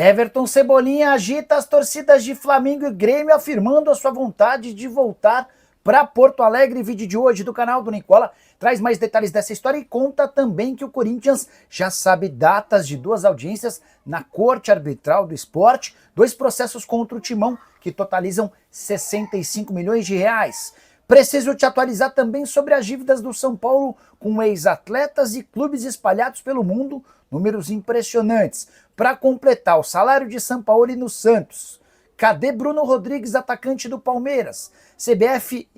Everton Cebolinha agita as torcidas de Flamengo e Grêmio, afirmando a sua vontade de voltar para Porto Alegre. Vídeo de hoje do canal do Nicola traz mais detalhes dessa história e conta também que o Corinthians já sabe datas de duas audiências na Corte Arbitral do Esporte, dois processos contra o Timão que totalizam 65 milhões de reais. Preciso te atualizar também sobre as dívidas do São Paulo com ex-atletas e clubes espalhados pelo mundo, números impressionantes. Para completar, o salário de Sampaoli no Santos. Cadê Bruno Rodrigues, atacante do Palmeiras? CBF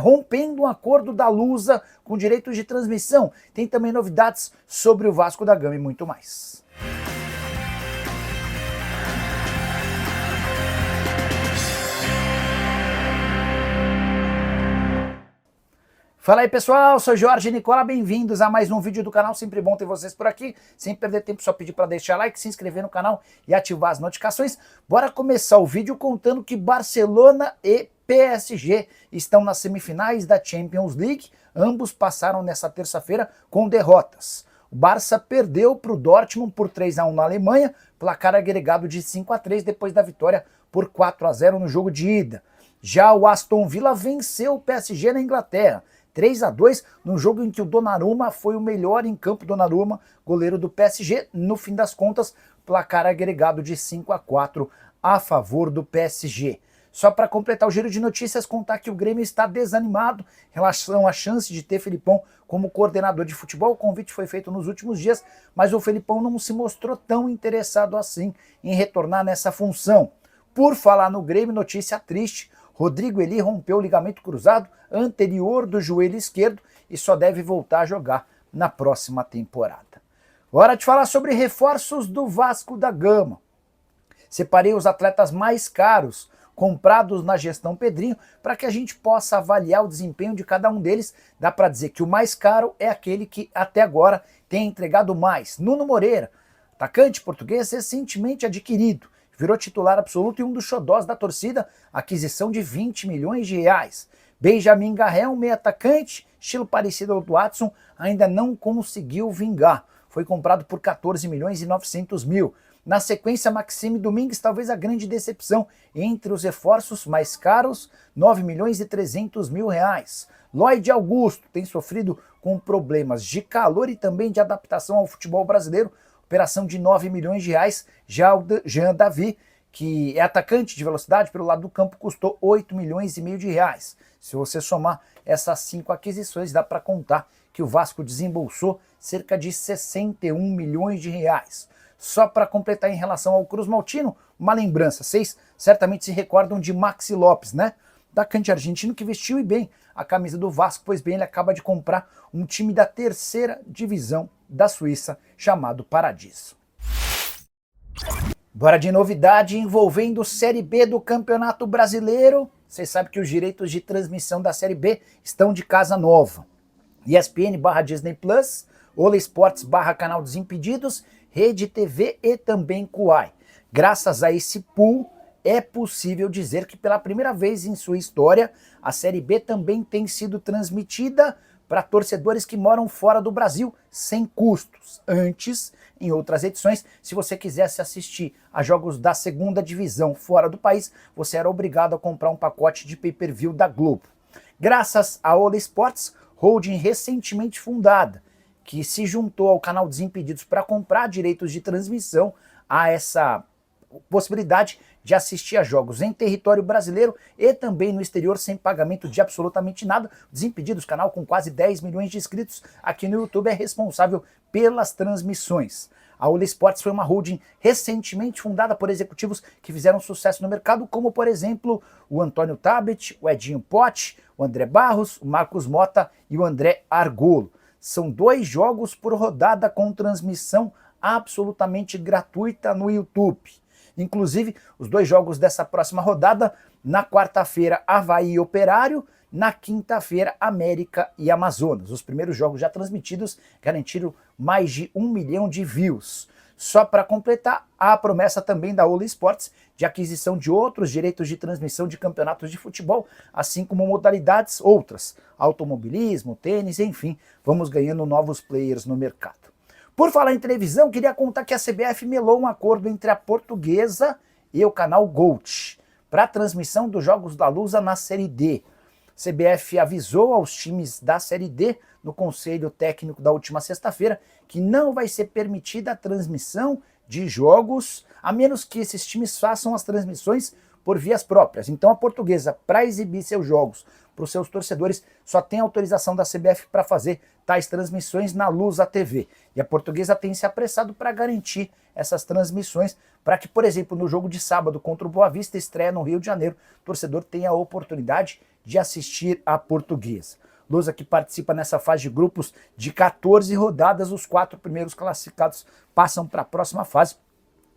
rompendo um acordo da Lusa com direitos de transmissão. Tem também novidades sobre o Vasco da Gama e muito mais. Fala aí pessoal, sou Jorge Nicola, bem-vindos a mais um vídeo do canal, sempre bom ter vocês por aqui, sem perder tempo só pedir para deixar like, se inscrever no canal e ativar as notificações. Bora começar o vídeo contando que Barcelona e PSG estão nas semifinais da Champions League, ambos passaram nessa terça-feira com derrotas. O Barça perdeu para o Dortmund por 3-1 na Alemanha, placar agregado de 5-3 depois da vitória por 4-0 no jogo de ida. Já o Aston Villa venceu o PSG na Inglaterra, 3-2 no jogo em que o Donnarumma foi o melhor em campo. Donnarumma, goleiro do PSG, no fim das contas, placar agregado de 5-4 a favor do PSG. Só para completar o giro de notícias, contar que o Grêmio está desanimado em relação à chance de ter Felipão como coordenador de futebol. O convite foi feito nos últimos dias, mas o Felipão não se mostrou tão interessado assim em retornar nessa função. Por falar no Grêmio, notícia triste. Rodrigo Eli rompeu o ligamento cruzado anterior do joelho esquerdo e só deve voltar a jogar na próxima temporada. Hora de falar sobre reforços do Vasco da Gama. Separei os atletas mais caros comprados na gestão Pedrinho para que a gente possa avaliar o desempenho de cada um deles. Dá para dizer que o mais caro é aquele que até agora tem entregado mais. Nuno Moreira, atacante português recentemente adquirido. Virou titular absoluto e um dos xodós da torcida, aquisição de 20 milhões de reais. Benjamin Garrel, meio atacante, estilo parecido ao do Watson, ainda não conseguiu vingar. Foi comprado por 14 milhões e 900 mil. Na sequência, Maxime Domingues, talvez a grande decepção entre os reforços mais caros, 9 milhões e 300 mil reais. Lloyd Augusto tem sofrido com problemas de calor e também de adaptação ao futebol brasileiro, operação de 9 milhões de reais. Já o Jean Davi, que é atacante de velocidade pelo lado do campo, custou 8 milhões e meio de reais. Se você somar essas 5 aquisições, dá para contar que o Vasco desembolsou cerca de 61 milhões de reais. Só para completar em relação ao Cruz Maltino, uma lembrança. Vocês certamente se recordam de Maxi Lopes, né? Atacante argentino que vestiu e bem a camisa do Vasco, pois bem, ele acaba de comprar um time da terceira divisão da Suíça, chamado Paradiso. Bora de novidade envolvendo Série B do Campeonato Brasileiro. Vocês sabem que os direitos de transmissão da Série B estão de casa nova. ESPN/Disney+, Ola Esportes/Canal Desimpedidos, Rede TV e também Kuai. Graças a esse pool, é possível dizer que pela primeira vez em sua história, a Série B também tem sido transmitida para torcedores que moram fora do Brasil, sem custos. Antes, em outras edições, se você quisesse assistir a jogos da segunda divisão fora do país, você era obrigado a comprar um pacote de pay-per-view da Globo. Graças à Ola Esportes, holding recentemente fundada, que se juntou ao canal Desimpedidos para comprar direitos de transmissão, a essa possibilidade de assistir a jogos em território brasileiro e também no exterior sem pagamento de absolutamente nada. Desimpedidos, canal com quase 10 milhões de inscritos aqui no YouTube, é responsável pelas transmissões. A Ola Esportes foi uma holding recentemente fundada por executivos que fizeram sucesso no mercado, como por exemplo o Antônio Tabet, o Edinho Pote, o André Barros, o Marcos Mota e o André Argolo. São 2 jogos por rodada com transmissão absolutamente gratuita no YouTube. Inclusive, os 2 jogos dessa próxima rodada, na quarta-feira, Avaí e Operário, na quinta-feira, América e Amazonas. Os primeiros jogos já transmitidos garantiram mais de 1 milhão de views. Só para completar, há a promessa também da Ola Esportes de aquisição de outros direitos de transmissão de campeonatos de futebol, assim como modalidades outras, automobilismo, tênis, enfim, vamos ganhando novos players no mercado. Por falar em televisão, queria contar que a CBF melou um acordo entre a Portuguesa e o canal Gold para a transmissão dos Jogos da Lusa na Série D. A CBF avisou aos times da Série D, no conselho técnico da última sexta-feira, que não vai ser permitida a transmissão de jogos, a menos que esses times façam as transmissões por vias próprias. Então a Portuguesa, para exibir seus jogos para os seus torcedores, só tem autorização da CBF para fazer tais transmissões na Lusa TV. E a Portuguesa tem se apressado para garantir essas transmissões, para que, por exemplo, no jogo de sábado contra o Boa Vista, estreia no Rio de Janeiro, o torcedor tenha a oportunidade de assistir a Portuguesa. Lusa que participa nessa fase de grupos de 14 rodadas, os 4 primeiros classificados passam para a próxima fase.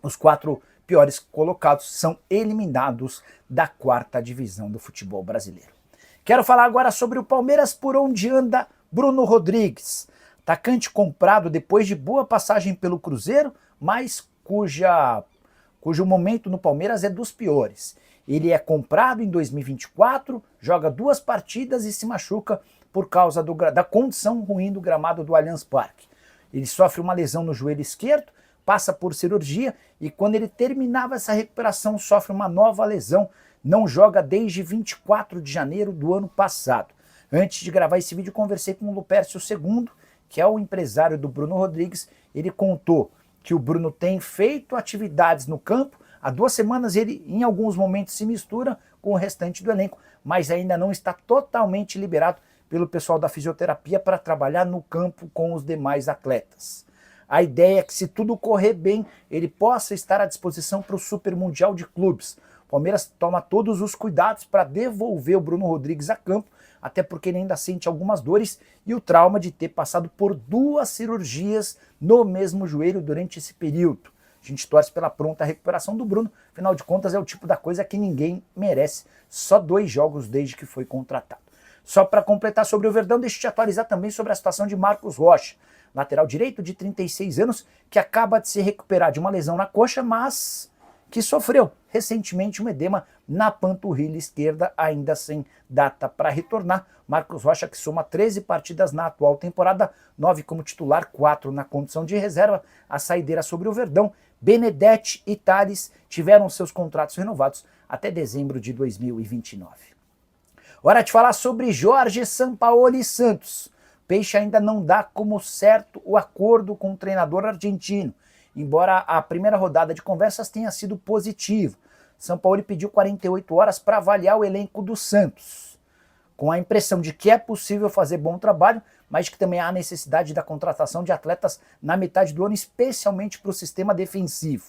Os 4 piores colocados são eliminados da 4ª divisão do futebol brasileiro. Quero falar agora sobre o Palmeiras, por onde anda Bruno Rodrigues. Atacante comprado depois de boa passagem pelo Cruzeiro, mas cujo momento no Palmeiras é dos piores. Ele é comprado em 2024, joga 2 partidas e se machuca por causa da condição ruim do gramado do Allianz Parque. Ele sofre uma lesão no joelho esquerdo, passa por cirurgia e quando ele terminava essa recuperação sofre uma nova lesão. Não joga desde 24 de janeiro do ano passado. Antes de gravar esse vídeo, conversei com o Lupércio II, que é o empresário do Bruno Rodrigues. Ele contou que o Bruno tem feito atividades no campo. Há 2 semanas ele, em alguns momentos, se mistura com o restante do elenco, mas ainda não está totalmente liberado pelo pessoal da fisioterapia para trabalhar no campo com os demais atletas. A ideia é que, se tudo correr bem, ele possa estar à disposição para o Super Mundial de Clubes. O Palmeiras toma todos os cuidados para devolver o Bruno Rodrigues a campo, até porque ele ainda sente algumas dores e o trauma de ter passado por 2 cirurgias no mesmo joelho durante esse período. A gente torce pela pronta recuperação do Bruno, afinal de contas é o tipo da coisa que ninguém merece, só 2 jogos desde que foi contratado. Só para completar sobre o Verdão, deixa eu te atualizar também sobre a situação de Marcos Rocha, lateral direito de 36 anos, que acaba de se recuperar de uma lesão na coxa, mas que sofreu recentemente um edema na panturrilha esquerda, ainda sem data para retornar. Marcos Rocha, que soma 13 partidas na atual temporada, 9 como titular, 4 na condição de reserva. A saideira sobre o Verdão, Benedetti e Tales tiveram seus contratos renovados até dezembro de 2029. Hora de falar sobre Jorge Sampaoli Santos. Peixe ainda não dá como certo o acordo com o treinador argentino, embora a primeira rodada de conversas tenha sido positiva. Sampaoli pediu 48 horas para avaliar o elenco do Santos, com a impressão de que é possível fazer bom trabalho, mas que também há necessidade da contratação de atletas na metade do ano, especialmente para o sistema defensivo.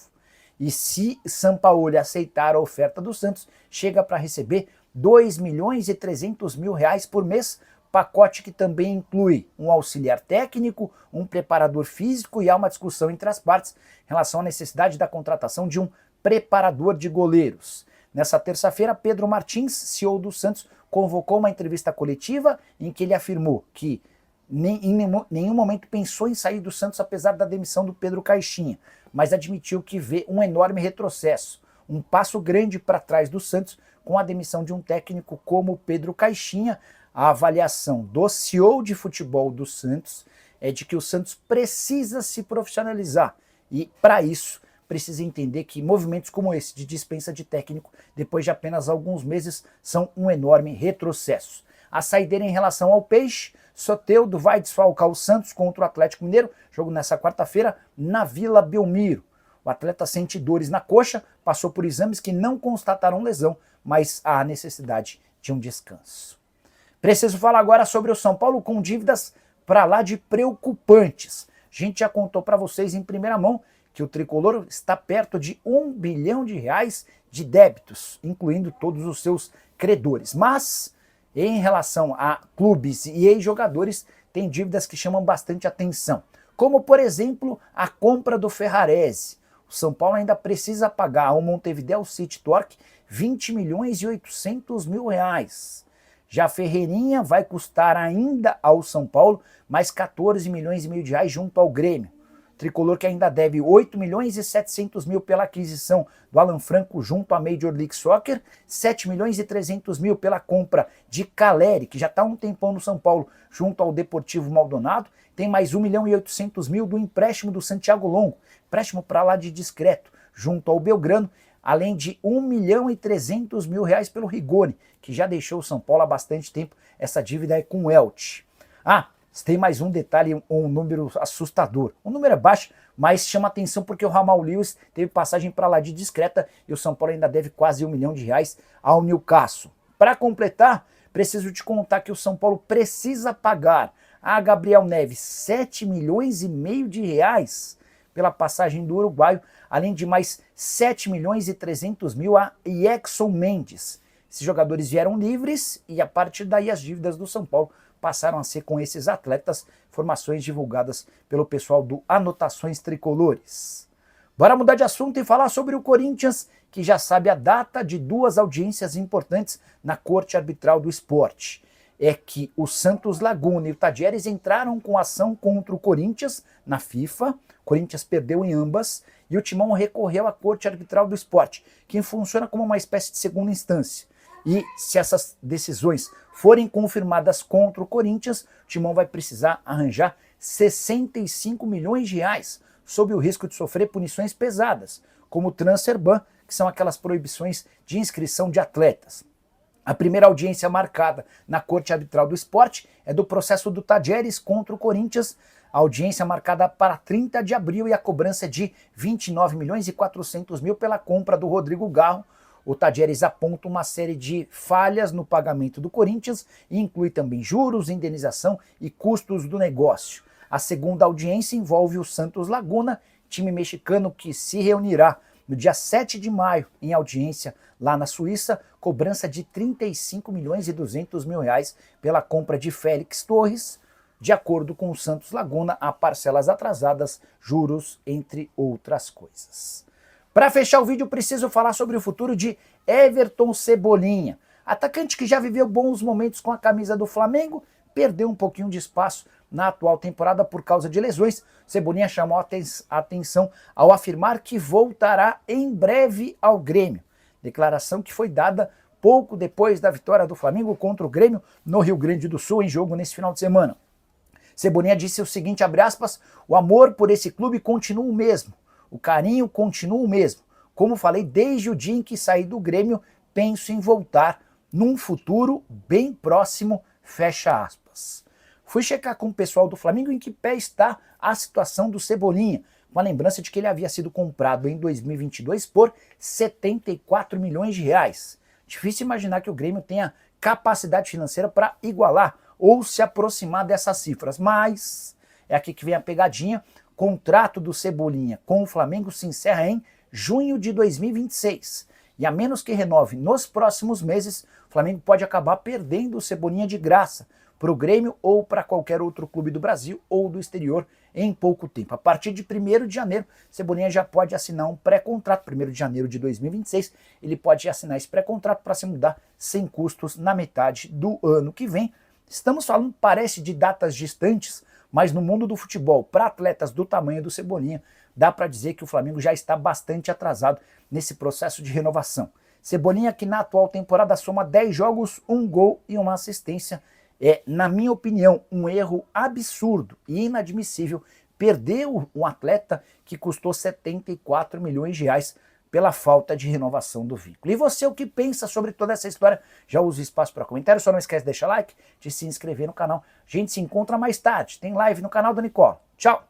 E se Sampaoli aceitar a oferta do Santos, chega para receber R$2.300.000 por mês, pacote que também inclui um auxiliar técnico, um preparador físico, e há uma discussão entre as partes em relação à necessidade da contratação de um preparador de goleiros. Nessa terça-feira, Pedro Martins, CEO do Santos, convocou uma entrevista coletiva em que ele afirmou que em nenhum momento pensou em sair do Santos apesar da demissão do Pedro Caixinha, mas admitiu que vê um enorme retrocesso, um passo grande para trás do Santos com a demissão de um técnico como Pedro Caixinha. A avaliação do CEO de futebol do Santos é de que o Santos precisa se profissionalizar e, para isso, precisa entender que movimentos como esse de dispensa de técnico, depois de apenas alguns meses, são um enorme retrocesso. A saideira em relação ao Peixe, Soteldo vai desfalcar o Santos contra o Atlético Mineiro, jogo nessa quarta-feira, na Vila Belmiro. O atleta sente dores na coxa, passou por exames que não constataram lesão, mas há necessidade de um descanso. Preciso falar agora sobre o São Paulo com dívidas para lá de preocupantes. A gente já contou para vocês em primeira mão que o tricolor está perto de R$1 bilhão de débitos, incluindo todos os seus credores. Mas, em relação a clubes e ex-jogadores, tem dívidas que chamam bastante atenção. Como, por exemplo, a compra do Ferrarese. O São Paulo ainda precisa pagar ao Montevideo City Torque R$20.800.000. Já Ferreirinha vai custar ainda ao São Paulo mais R$14,5 milhões junto ao Grêmio. tricolor que ainda deve 8 milhões e 700 mil pela aquisição do Alan Franco junto à Major League Soccer, 7 milhões e 300 mil pela compra de Caleri, que já está há um tempão no São Paulo, junto ao Deportivo Maldonado, tem mais 1 milhão e 800 mil do empréstimo do Santiago Longo, empréstimo para lá de discreto, junto ao Belgrano, além de 1 milhão e 300 mil reais pelo Rigoni, que já deixou o São Paulo há bastante tempo, essa dívida é com o Elche. Tem mais um detalhe, um número assustador. O número é baixo, mas chama atenção porque o Ramal Lewis teve passagem para lá de discreta e o São Paulo ainda deve quase 1 milhão de reais ao Newcastle. Para completar, preciso te contar que o São Paulo precisa pagar a Gabriel Neves 7 milhões e meio de reais pela passagem do uruguaio, além de mais 7 milhões e 300 mil a Yaxon Mendes. Esses jogadores vieram livres e a partir daí as dívidas do São Paulo passaram a ser com esses atletas, informações divulgadas pelo pessoal do Anotações Tricolores. Bora mudar de assunto e falar sobre o Corinthians, que já sabe a data de 2 audiências importantes na Corte Arbitral do Esporte. É que o Santos Laguna e o Tadieres entraram com ação contra o Corinthians na FIFA, o Corinthians perdeu em ambas, e o Timão recorreu à Corte Arbitral do Esporte, que funciona como uma espécie de segunda instância. E se essas decisões forem confirmadas contra o Corinthians, o Timão vai precisar arranjar 65 milhões de reais, sob o risco de sofrer punições pesadas, como o transfer ban, que são aquelas proibições de inscrição de atletas. A primeira audiência marcada na Corte Arbitral do Esporte é do processo do Tadieres contra o Corinthians, a audiência marcada para 30 de abril e a cobrança é de 29 milhões e 400 mil pela compra do Rodrigo Garro. O Tadieres aponta uma série de falhas no pagamento do Corinthians e inclui também juros, indenização e custos do negócio. A segunda audiência envolve o Santos Laguna, time mexicano que se reunirá no dia 7 de maio em audiência lá na Suíça, cobrança de 35 milhões e 200 mil reais pela compra de Félix Torres. De acordo com o Santos Laguna, há parcelas atrasadas, juros, entre outras coisas. Para fechar o vídeo, preciso falar sobre o futuro de Everton Cebolinha. Atacante que já viveu bons momentos com a camisa do Flamengo, perdeu um pouquinho de espaço na atual temporada por causa de lesões. Cebolinha chamou a atenção ao afirmar que voltará em breve ao Grêmio. Declaração que foi dada pouco depois da vitória do Flamengo contra o Grêmio no Rio Grande do Sul, em jogo nesse final de semana. Cebolinha disse o seguinte, abre aspas, o amor por esse clube continua o mesmo. O carinho continua o mesmo. Como falei, desde o dia em que saí do Grêmio, penso em voltar num futuro bem próximo, fecha aspas. Fui checar com o pessoal do Flamengo em que pé está a situação do Cebolinha, com a lembrança de que ele havia sido comprado em 2022 por 74 milhões de reais. Difícil imaginar que o Grêmio tenha capacidade financeira para igualar ou se aproximar dessas cifras, mas é aqui que vem a pegadinha. Contrato do Cebolinha com o Flamengo se encerra em junho de 2026. E a menos que renove nos próximos meses, o Flamengo pode acabar perdendo o Cebolinha de graça para o Grêmio ou para qualquer outro clube do Brasil ou do exterior em pouco tempo. A partir de 1º de janeiro, Cebolinha já pode assinar um pré-contrato. 1º de janeiro de 2026, ele pode assinar esse pré-contrato para se mudar sem custos na metade do ano que vem. Estamos falando, parece, de datas distantes, mas no mundo do futebol, para atletas do tamanho do Cebolinha, dá para dizer que o Flamengo já está bastante atrasado nesse processo de renovação. Cebolinha, que na atual temporada soma 10 jogos, 1 gol e 1 assistência, é, na minha opinião, um erro absurdo e inadmissível perder um atleta que custou 74 milhões de reais pela falta de renovação do vínculo. E você, o que pensa sobre toda essa história? Já usa o espaço para comentário, só não esquece de deixar like, de se inscrever no canal. A gente se encontra mais tarde, tem live no canal da Nicola. Tchau!